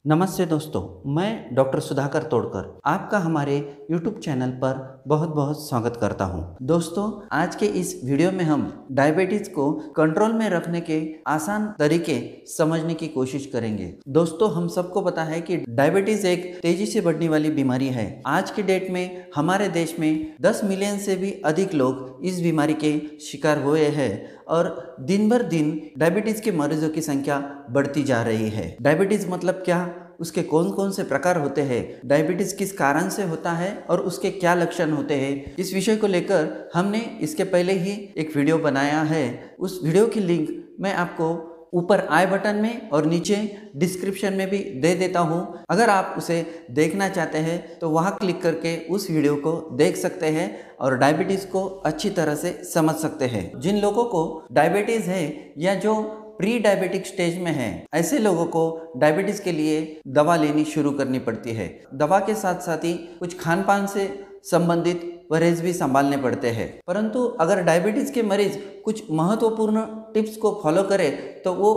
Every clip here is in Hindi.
नमस्ते दोस्तों, मैं डॉक्टर सुधाकर तोड़कर आपका हमारे YouTube चैनल पर बहुत बहुत स्वागत करता हूं। दोस्तों, आज के इस वीडियो में हम डायबिटीज को कंट्रोल में रखने के आसान तरीके समझने की कोशिश करेंगे। दोस्तों, हम सबको पता है कि डायबिटीज एक तेजी से बढ़ने वाली बीमारी है। आज के डेट में हमारे देश में 10 मिलियन से भी अधिक लोग इस बीमारी के शिकार हुए हैं और दिन भर दिन डायबिटीज के मरीजों की संख्या बढ़ती जा रही है। डायबिटीज मतलब क्या, उसके कौन कौन से प्रकार होते हैं, डायबिटीज किस कारण से होता है और उसके क्या लक्षण होते हैं, इस विषय को लेकर हमने इसके पहले ही एक वीडियो बनाया है। उस वीडियो की लिंक मैं आपको ऊपर आई बटन में और नीचे डिस्क्रिप्शन में भी दे देता हूं। अगर आप उसे देखना चाहते हैं तो वहां क्लिक करके उस वीडियो को देख सकते हैं और डायबिटीज को अच्छी तरह से समझ सकते हैं। जिन लोगों को डायबिटीज है या जो प्री डायबिटिक स्टेज में है, ऐसे लोगों को डायबिटीज के लिए दवा लेनी शुरू करनी पड़ती है। दवा के साथ साथ ही कुछ खान पान से संबंधित परहेज भी संभालने पड़ते हैं। परंतु अगर डायबिटीज के मरीज कुछ महत्वपूर्ण टिप्स को फॉलो करें तो वो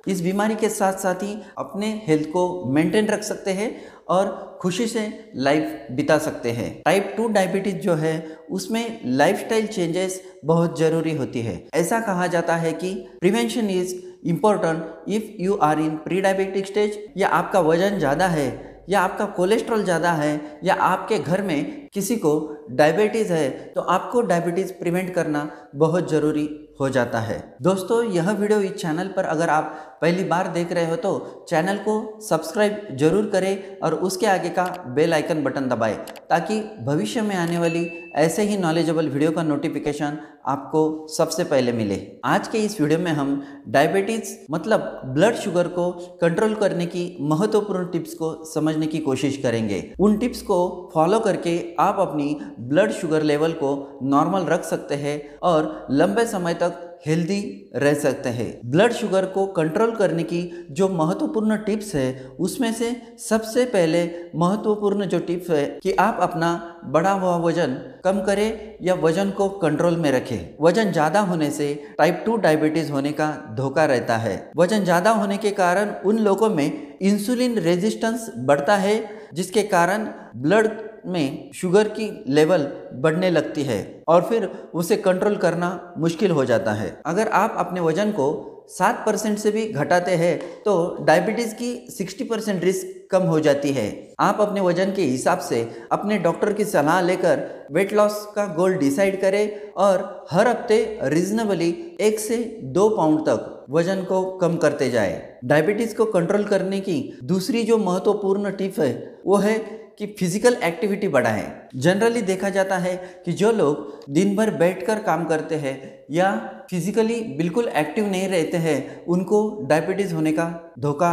इस बीमारी के साथ साथ ही अपने हेल्थ को मेंटेन रख सकते हैं और खुशी से लाइफ बिता सकते हैं। टाइप 2 डायबिटीज जो है उसमें लाइफस्टाइल चेंजेस बहुत जरूरी होती है। ऐसा कहा जाता है कि prevention is important if you are in pre diabetic stage, या आपका वजन ज़्यादा है या आपका कोलेस्ट्रॉल ज़्यादा है या आपके घर में किसी को डायबिटीज़ है तो आपको डायबिटीज़ प्रिवेंट करना बहुत ज़रूरी हो जाता है। दोस्तों, यह वीडियो इस चैनल पर अगर आप पहली बार देख रहे हो तो चैनल को सब्सक्राइब जरूर करें और उसके आगे का बेल आइकन बटन दबाएं ताकि भविष्य में आने वाली ऐसे ही नॉलेजेबल वीडियो का नोटिफिकेशन आपको सबसे पहले मिले। आज के इस वीडियो में हम डायबिटीज मतलब ब्लड शुगर को कंट्रोल करने की महत्वपूर्ण टिप्स को समझने की कोशिश करेंगे। उन टिप्स को फॉलो करके आप अपनी ब्लड शुगर लेवल को नॉर्मल रख सकते हैं और लंबे समय तक हेल्दी रह सकते हैं। ब्लड शुगर को कंट्रोल करने की जो महत्वपूर्ण टिप्स है उसमें से सबसे पहले महत्वपूर्ण जो टिप्स है कि आप अपना बढ़ा हुआ वजन कम करें या वजन को कंट्रोल में रखें। वजन ज़्यादा होने से टाइप 2 डायबिटीज होने का धोखा रहता है। वजन ज़्यादा होने के कारण उन लोगों में इंसुलिन रेजिस्टेंस बढ़ता है जिसके कारण ब्लड में शुगर की लेवल बढ़ने लगती है और फिर उसे कंट्रोल करना मुश्किल हो जाता है। अगर आप अपने वजन को 7% से भी घटाते हैं तो डायबिटीज़ की 60% रिस्क कम हो जाती है। आप अपने वजन के हिसाब से अपने डॉक्टर की सलाह लेकर वेट लॉस का गोल डिसाइड करें और हर हफ्ते रीजनेबली 1 से 2 पाउंड तक वजन को कम करते जाएं। डायबिटीज़ को कंट्रोल करने की दूसरी जो महत्वपूर्ण टिप है वो है कि फिजिकल एक्टिविटी बढ़ाएं। जनरली देखा जाता है कि जो लोग दिन भर बैठकर काम करते हैं या फिजिकली बिल्कुल एक्टिव नहीं रहते हैं उनको डायबिटीज़ होने का धोखा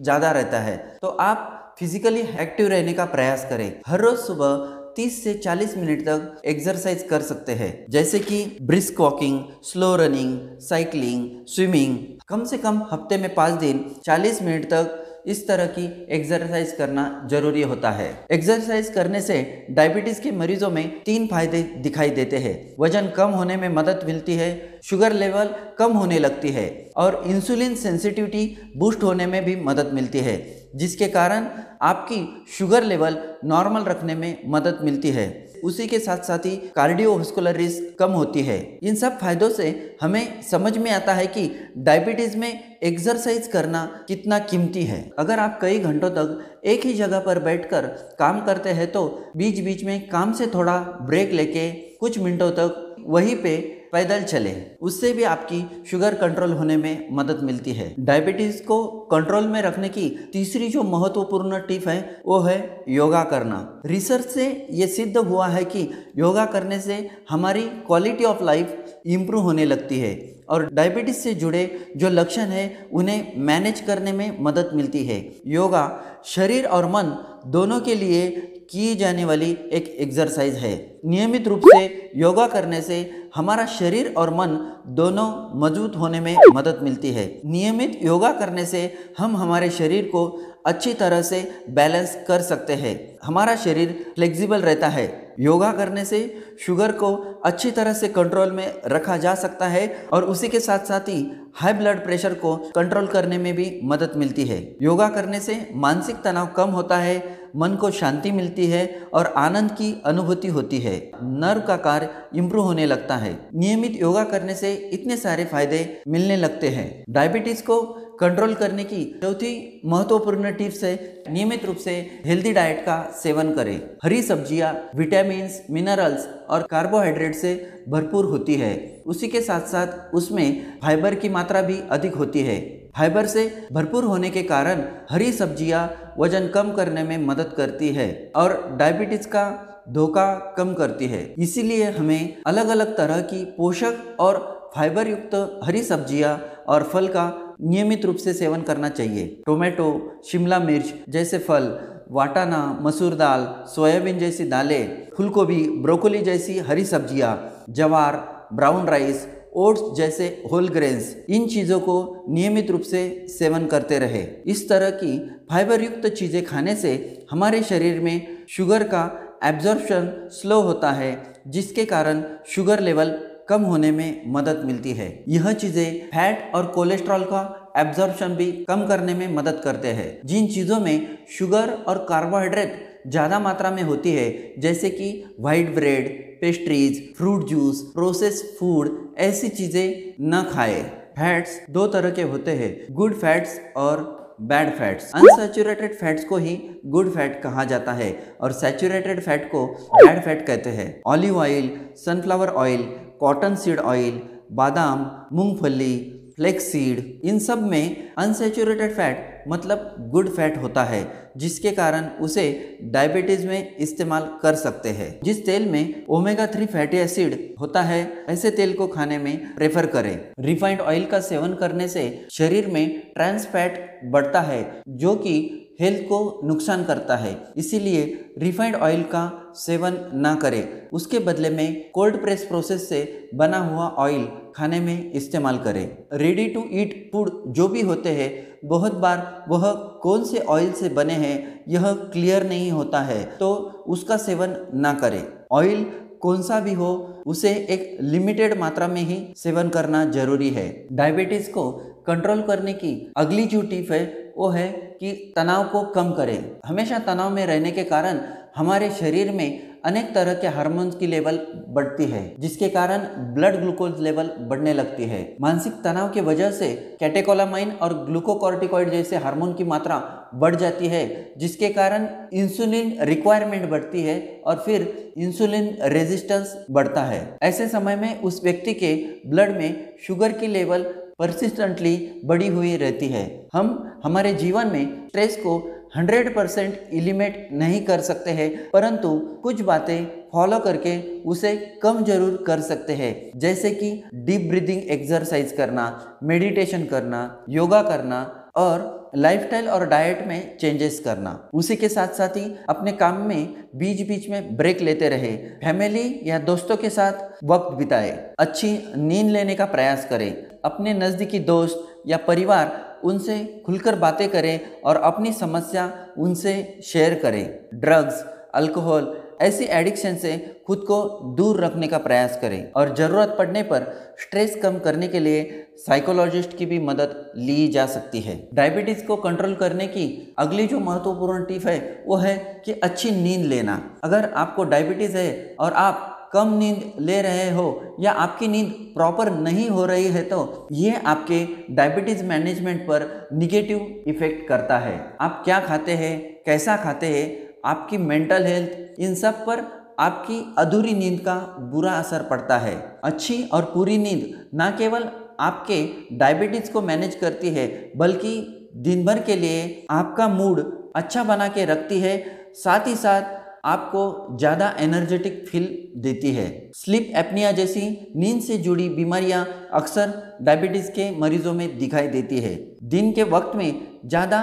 ज़्यादा रहता है। तो आप फिजिकली एक्टिव रहने का प्रयास करें। हर रोज़ सुबह 30 से 40 मिनट तक एक्सरसाइज कर सकते हैं, जैसे कि brisk walking, slow running, cycling, swimming. कम से कम हफ्ते में 5 दिन 40 मिनट तक इस तरह की एक्सरसाइज करना जरूरी होता है। एक्सरसाइज करने से डायबिटीज के मरीजों में 3 फायदे दिखाई देते हैं। वजन कम होने में मदद मिलती है, शुगर लेवल कम होने लगती है और इंसुलिन सेंसिटिविटी बूस्ट होने में भी मदद मिलती है, जिसके कारण आपकी शुगर लेवल नॉर्मल रखने में मदद मिलती है। उसी के साथ साथ ही कार्डियोवास्कुलर रिस्क कम होती है। इन सब फायदों से हमें समझ में आता है कि डायबिटीज में एक्सरसाइज करना कितना कीमती है। अगर आप कई घंटों तक एक ही जगह पर बैठकर काम करते हैं तो बीच बीच में काम से थोड़ा ब्रेक लेके कुछ मिनटों तक वहीं पे पैदल चले, उससे भी आपकी शुगर कंट्रोल होने में मदद मिलती है। डायबिटीज को कंट्रोल में रखने की तीसरी जो महत्वपूर्ण टिप है वो है योगा करना। रिसर्च से ये सिद्ध हुआ है कि योगा करने से हमारी क्वालिटी ऑफ लाइफ इम्प्रूव होने लगती है और डायबिटीज से जुड़े जो लक्षण है उन्हें मैनेज करने में मदद मिलती है। योगा शरीर और मन दोनों के लिए की जाने वाली एक एक्सरसाइज है। नियमित रूप से योगा करने से हमारा शरीर और मन दोनों मजबूत होने में मदद मिलती है। नियमित योगा करने से हम हमारे शरीर को अच्छी तरह से बैलेंस कर सकते हैं। हमारा शरीर फ्लेक्सिबल रहता है योगा करने से शुगर को अच्छी तरह से कंट्रोल में रखा जा सकता है और उसी के साथ साथ ही हाई ब्लड प्रेशर को कंट्रोल करने में भी मदद मिलती है। योगा करने से मानसिक तनाव कम होता है, मन को शांति मिलती है और आनंद की अनुभूति होती है। नर्व का कार्य इंप्रूव होने लगता है। नियमित योगा करने से इतने सारे फायदे मिलने लगते हैं। डायबिटीज को कंट्रोल करने की चौथी महत्वपूर्ण टिप्स है नियमित रूप से हेल्दी डाइट का सेवन करें। हरी सब्जियां विटामिन, मिनरल्स और कार्बोहाइड्रेट से भरपूर होती है। उसी के साथ साथ उसमें फाइबर की मात्रा भी अधिक होती है। फाइबर से भरपूर होने के कारण हरी सब्जियां वजन कम करने में मदद करती है और डायबिटीज का धोखा कम करती है। इसीलिए हमें अलग अलग तरह की पोषक और फाइबर युक्त हरी सब्जियां और फल का नियमित रूप से सेवन करना चाहिए। टोमेटो, शिमला मिर्च जैसे फल, वाटाना, मसूर दाल, सोयाबीन जैसी दालें, फूलगोभी, ब्रोकोली जैसी हरी सब्जियां, जवार, ब्राउन राइस, ओट्स जैसे होल ग्रेन्स, इन चीज़ों को नियमित रूप से सेवन करते रहे। इस तरह की फाइबर युक्त चीज़ें खाने से हमारे शरीर में शुगर का एब्जॉर्प्शन स्लो होता है, जिसके कारण शुगर लेवल कम होने में मदद मिलती है। यह चीज़ें फैट और कोलेस्ट्रॉल का एब्जॉर्प्शन भी कम करने में मदद करते हैं। जिन चीज़ों में शुगर और कार्बोहाइड्रेट ज़्यादा मात्रा में होती है, जैसे कि white bread, pastries, fruit juice, processed food, ऐसी चीज़ें न खाएं। फैट्स दो तरह के होते हैं, गुड फैट्स और बैड फैट्स। अनसैचुरेटेड फैट्स को ही गुड फैट कहा जाता है और सैचुरेटेड फैट को बैड फैट कहते हैं। Olive oil, sunflower oil, cotton seed oil, बादाम, मूंगफली, फ्लेक्स सीड, इन सब में अनसैचुरेटेड फैट मतलब गुड फैट होता है, जिसके कारण उसे डायबिटीज में इस्तेमाल कर सकते हैं। जिस तेल में ओमेगा 3 फैटी एसिड होता है, ऐसे तेल को खाने में प्रेफर करें। रिफाइंड ऑयल का सेवन करने से शरीर में ट्रांस फैट बढ़ता है, जो कि हेल्थ को नुकसान करता है। इसीलिए रिफाइंड ऑयल का सेवन ना करें, उसके बदले में कोल्ड प्रेस प्रोसेस से बना हुआ ऑयल खाने में इस्तेमाल करें। रेडी टू ईट फूड जो भी होते हैं, बहुत बार वह कौन से ऑयल से बने हैं यह क्लियर नहीं होता है, तो उसका सेवन ना करें। ऑयल कौन सा भी हो, उसे एक लिमिटेड मात्रा में ही सेवन करना जरूरी है। डायबिटीज को कंट्रोल करने की अगली जो टिप है वो है कि तनाव को कम करें। हमेशा तनाव में रहने के कारण हमारे शरीर में अनेक तरह के हार्मोन्स की लेवल बढ़ती है, जिसके कारण ब्लड ग्लूकोज लेवल बढ़ने लगती है। मानसिक तनाव की वजह से कैटेकोलामाइन और ग्लूकोकॉर्टिकॉइड जैसे हार्मोन की मात्रा बढ़ जाती है, जिसके कारण इंसुलिन रिक्वायरमेंट बढ़ती है और फिर इंसुलिन रेजिस्टेंस बढ़ता है। ऐसे समय में उस व्यक्ति के ब्लड में शुगर की लेवल परसिस्टेंटली बढ़ी हुई रहती है। हम हमारे जीवन में स्ट्रेस को 100% एलिमिनेट नहीं कर सकते हैं, परंतु कुछ बातें फॉलो करके उसे कम जरूर कर सकते हैं, जैसे कि डीप ब्रीदिंग एक्सरसाइज करना, मेडिटेशन करना, योगा करना और लाइफस्टाइल और डाइट में चेंजेस करना। उसी के साथ साथ ही अपने काम में बीच बीच में ब्रेक लेते रहे। फैमिली या दोस्तों के साथ वक्त बिताए, अच्छी नींद लेने का प्रयास करें। अपने नज़दीकी दोस्त या परिवार उनसे खुलकर बातें करें और अपनी समस्या उनसे शेयर करें। ड्रग्स, अल्कोहल ऐसी एडिक्शन से खुद को दूर रखने का प्रयास करें और ज़रूरत पड़ने पर स्ट्रेस कम करने के लिए साइकोलॉजिस्ट की भी मदद ली जा सकती है। डायबिटीज़ को कंट्रोल करने की अगली जो महत्वपूर्ण टिप है वो है कि अच्छी नींद लेना। अगर आपको डायबिटीज़ है और आप कम नींद ले रहे हो या आपकी नींद प्रॉपर नहीं हो रही है, तो ये आपके डायबिटीज़ मैनेजमेंट पर निगेटिव इफेक्ट करता है। आप क्या खाते हैं, कैसा खाते हैं, आपकी मेंटल हेल्थ, इन सब पर आपकी अधूरी नींद का बुरा असर पड़ता है। अच्छी और पूरी नींद न केवल आपके डायबिटीज़ को मैनेज करती है, बल्कि दिन भर के लिए आपका मूड अच्छा बना के रखती है, साथ ही साथ आपको ज़्यादा एनर्जेटिक फील देती है। स्लीप एपनिया जैसी नींद से जुड़ी बीमारियां अक्सर डायबिटीज़ के मरीजों में दिखाई देती है। दिन के वक्त में ज़्यादा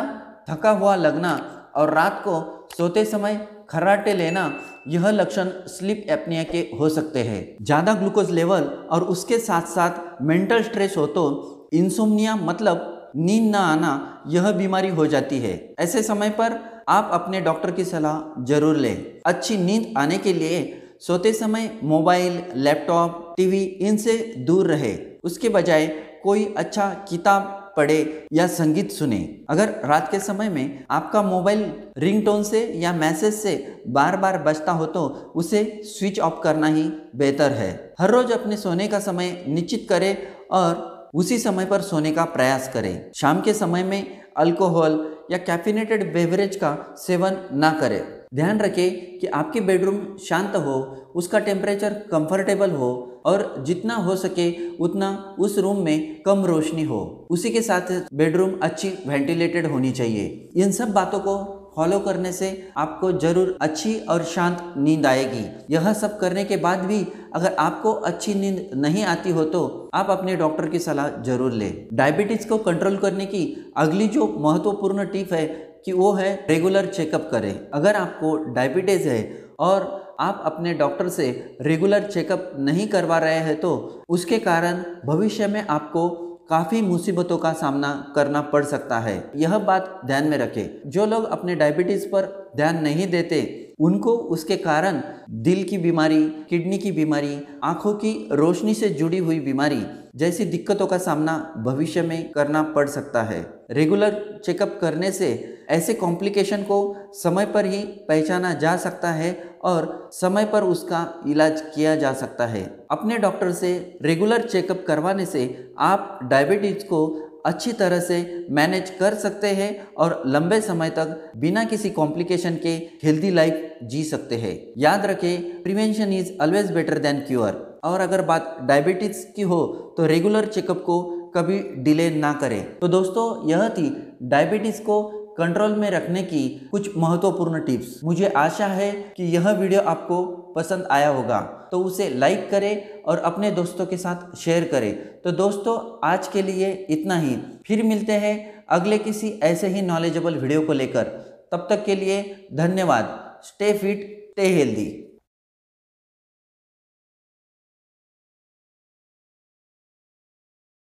थका हुआ लगना और रात को सोते समय खर्राटे लेना, यह लक्षण स्लीप एपनिया के हो सकते हैं। ज़्यादा ग्लूकोज लेवल और उसके साथ साथ मेंटल स्ट्रेस हो तो इंसोम्निया मतलब नींद ना आना, यह बीमारी हो जाती है। ऐसे समय पर आप अपने डॉक्टर की सलाह जरूर लें। अच्छी नींद आने के लिए सोते समय मोबाइल, लैपटॉप, टीवी इनसे दूर रहे। उसके बजाय कोई अच्छा किताब पढ़े या संगीत सुने। अगर रात के समय में आपका मोबाइल रिंगटोन से या मैसेज से बार बार बजता हो तो उसे स्विच ऑफ करना ही बेहतर है। हर रोज अपने सोने का समय निश्चित करें और उसी समय पर सोने का प्रयास करें। शाम के समय में अल्कोहल या कैफिनेटेड बेवरेज का सेवन ना करें। ध्यान रखें कि आपकी बेडरूम शांत हो, उसका टेम्परेचर कंफर्टेबल हो और जितना हो सके उतना उस रूम में कम रोशनी हो। उसी के साथ बेडरूम अच्छी वेंटिलेटेड होनी चाहिए। इन सब बातों को फॉलो करने से आपको जरूर अच्छी और शांत नींद आएगी। यह सब करने के बाद भी अगर आपको अच्छी नींद नहीं आती हो तो आप अपने डॉक्टर की सलाह जरूर लें। डायबिटीज को कंट्रोल करने की अगली जो महत्वपूर्ण टिप है कि वो है रेगुलर चेकअप करें। अगर आपको डायबिटीज है और आप अपने डॉक्टर से रेगुलर चेकअप नहीं करवा रहे हैं तो उसके कारण भविष्य में आपको काफ़ी मुसीबतों का सामना करना पड़ सकता है। यह बात ध्यान में रखें। जो लोग अपने डायबिटीज़ पर ध्यान नहीं देते उनको उसके कारण दिल की बीमारी, किडनी की बीमारी, आँखों की रोशनी से जुड़ी हुई बीमारी जैसी दिक्कतों का सामना भविष्य में करना पड़ सकता है। रेगुलर चेकअप करने से ऐसे कॉम्प्लिकेशन को समय पर ही पहचाना जा सकता है और समय पर उसका इलाज किया जा सकता है। अपने डॉक्टर से रेगुलर चेकअप करवाने से आप डायबिटीज को अच्छी तरह से मैनेज कर सकते हैं और लंबे समय तक बिना किसी कॉम्प्लिकेशन के हेल्दी लाइफ जी सकते हैं। याद रखें, prevention is always better than cure. और अगर बात डायबिटीज की हो तो रेगुलर चेकअप को कभी डिले ना करें। तो दोस्तों, यह थी डायबिटीज को कंट्रोल में रखने की कुछ महत्वपूर्ण टिप्स। मुझे आशा है कि यह वीडियो आपको पसंद आया होगा, तो उसे लाइक करें और अपने दोस्तों के साथ शेयर करें। तो दोस्तों, आज के लिए इतना ही। फिर मिलते हैं अगले किसी ऐसे ही नॉलेजेबल वीडियो को लेकर। तब तक के लिए धन्यवाद। Stay fit, stay healthy.